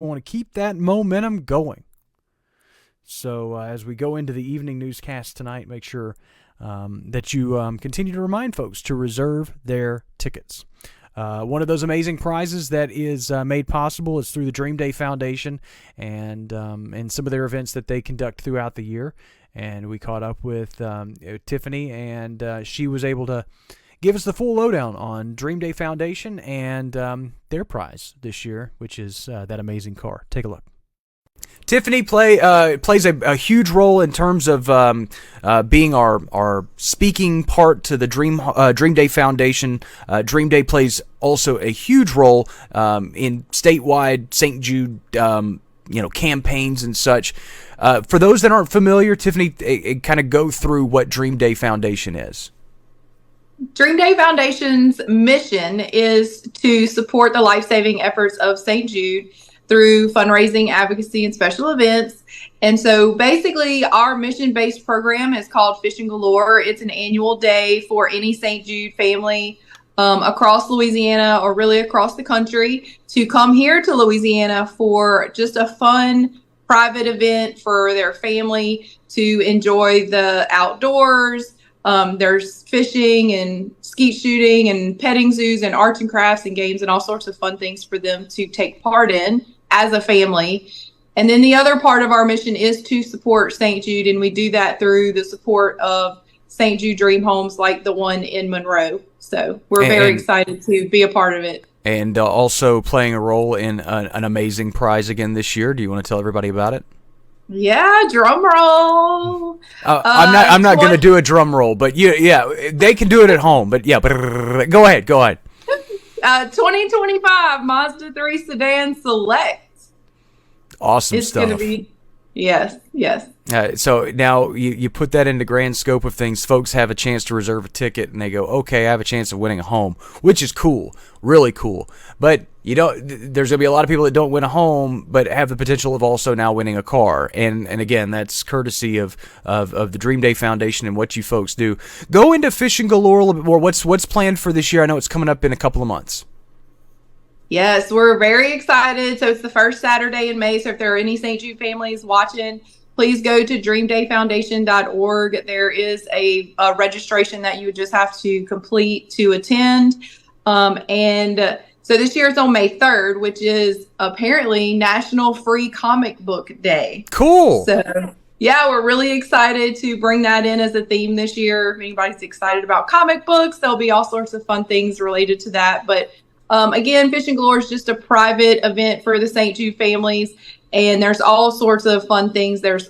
We want to keep that momentum going. So as we go into the evening newscast tonight, make sure that you continue to remind folks to reserve their tickets. One of those amazing prizes that is made possible is through the Dream Day Foundation and some of their events that they conduct throughout the year. And we caught up with Tiffany, and she was able to give us the full lowdown on Dream Day Foundation and their prize this year, which is that amazing car. Take a look. Tiffany plays a huge role in terms of being our speaking part to the Dream Day Foundation. Dream Day plays also a huge role in statewide St. Jude campaigns and such. For those that aren't familiar, Tiffany, kind of go through what Dream Day Foundation is. Dream Day Foundation's mission is to support the life-saving efforts of St. Jude through fundraising, advocacy, and special events. And so basically our mission-based program is called Fishing Galore. It's an annual day for any St. Jude family across Louisiana, or really across the country, to come here to Louisiana for just a fun private event for their family to enjoy the outdoors. There's fishing and skeet shooting and petting zoos and arts and crafts and games and all sorts of fun things for them to take part in as a family. And then the other part of our mission is to support St. Jude, and we do that through the support of St. Jude Dream Homes like the one in Monroe. So we're very excited to be a part of it. And also playing a role in an amazing prize again this year. Do you want to tell everybody about it? Yeah, drum roll. I'm not going to do a drum roll, but they can do it at home. But go ahead. 2025 Mazda 3 Sedan Select. Awesome it's stuff. It's going to be, yes. So now you put that into grand scope of things. Folks have a chance to reserve a ticket, and they go, okay, I have a chance of winning a home, which is cool, really cool. But there's going to be a lot of people that don't win a home, but have the potential of also now winning a car. And again, that's courtesy of the Dream Day Foundation and what you folks do. Go into Fishing Galore a little bit more. What's planned for this year? I know it's coming up in a couple of months. Yes, we're very excited. So it's the first Saturday in May. So if there are any St. Jude families watching, please go to dreamdayfoundation.org. There is a registration that you would just have to complete to attend. So this year it's on May 3rd, which is apparently National Free Comic Book Day. Cool. So yeah, we're really excited to bring that in as a theme this year. If anybody's excited about comic books, there'll be all sorts of fun things related to that. But again, Fishing Galore is just a private event for the St. Jude families. And there's all sorts of fun things. There's,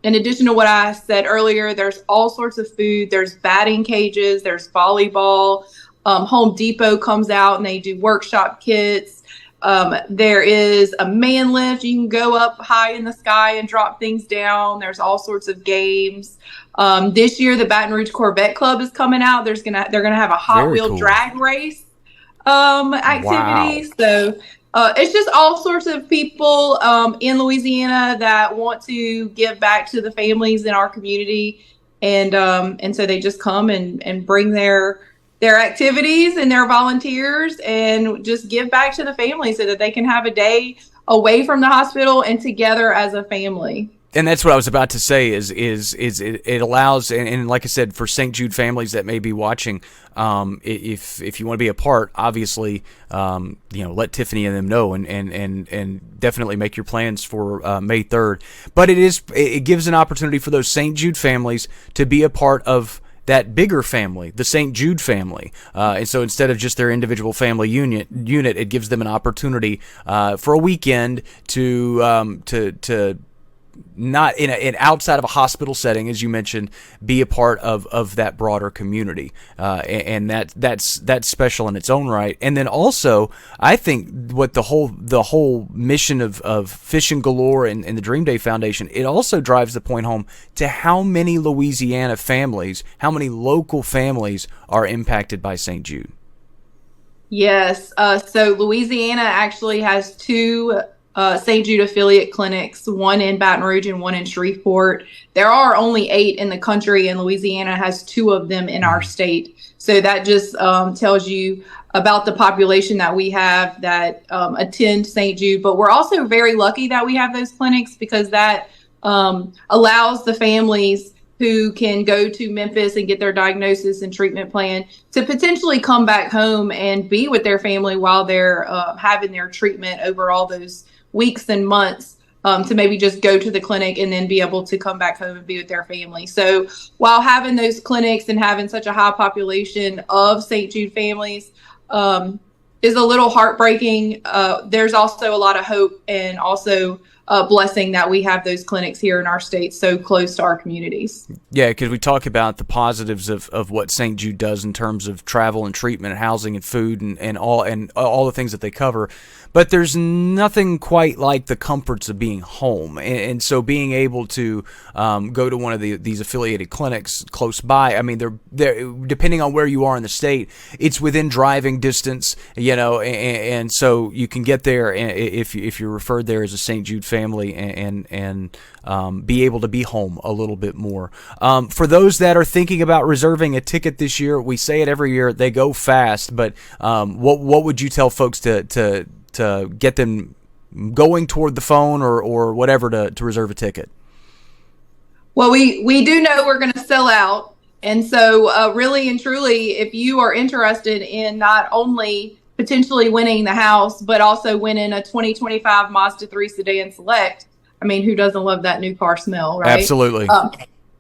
in addition to what I said earlier, there's all sorts of food. There's batting cages. There's volleyball. Home Depot comes out and they do workshop kits. There is a man lift. You can go up high in the sky and drop things down. There's all sorts of games. This year, the Baton Rouge Corvette Club is coming out. They're gonna have a Hot Wheel drag race activity. Wow. So it's just all sorts of people in Louisiana that want to give back to the families in our community, and so they just come and bring their activities and their volunteers and just give back to the family so that they can have a day away from the hospital and together as a family. And that's what I was about to say is it allows, and like I said, for St. Jude families that may be watching, if you want to be a part, obviously, let Tiffany and them know, and definitely make your plans for May 3rd. But it gives an opportunity for those St. Jude families to be a part of that bigger family, the St. Jude family. And so instead of just their individual family unit, it gives them an opportunity for a weekend to not in an outside of a hospital setting, as you mentioned, be a part of that broader community, and that's special in its own right. And then also, I think what the whole mission of Fishing Galore and the Dream Day Foundation, it also drives the point home to how many Louisiana families, how many local families are impacted by St. Jude. Yes, so Louisiana actually has two St. Jude affiliate clinics, one in Baton Rouge and one in Shreveport. There are only 8 in the country, and Louisiana has 2 of them in our state. So that just tells you about the population that we have that attend St. Jude. But we're also very lucky that we have those clinics, because that allows the families who can go to Memphis and get their diagnosis and treatment plan to potentially come back home and be with their family while they're having their treatment over all those weeks and months, to maybe just go to the clinic and then be able to come back home and be with their family. So while having those clinics and having such a high population of St. Jude families is a little heartbreaking, there's also a lot of hope and also blessing that we have those clinics here in our state so close to our communities. Yeah, because we talk about the positives of what St. Jude does in terms of travel and treatment and housing and food and all the things that they cover. But there's nothing quite like the comforts of being home. And so being able to go to one of these affiliated clinics close by, I mean, they're depending on where you are in the state, it's within driving distance, and so you can get there if you're referred there as a St. Jude family and be able to be home a little bit more. For those that are thinking about reserving a ticket this year, we say it every year, they go fast, but what would you tell folks to get them going toward the phone or whatever to reserve a ticket? Well, we do know we're going to sell out. And so really and truly, if you are interested in not only potentially winning the house, but also winning a 2025 Mazda 3 Sedan Select, I mean, who doesn't love that new car smell, right? Absolutely.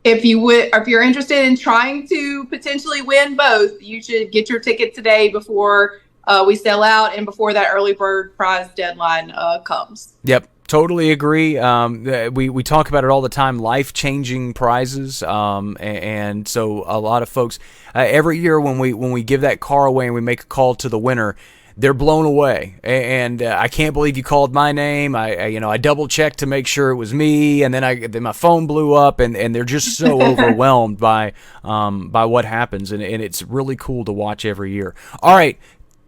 If you're interested in trying to potentially win both, you should get your ticket today before we sell out and before that early bird prize deadline comes. Yep. Totally agree. We talk about it all the time, life-changing prizes, and so a lot of folks every year when we give that car away and we make a call to the winner, they're blown away. And I can't believe you called my name. I double-checked to make sure it was me, and then my phone blew up, and they're just so overwhelmed by what happens, and it's really cool to watch every year. All right.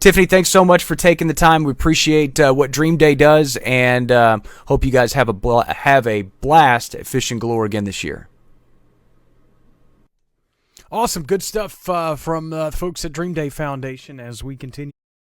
Tiffany, thanks so much for taking the time. We appreciate what Dream Day does, and hope you guys have a blast at Fishing Galore again this year. Awesome. Good stuff from the folks at Dream Day Foundation as we continue.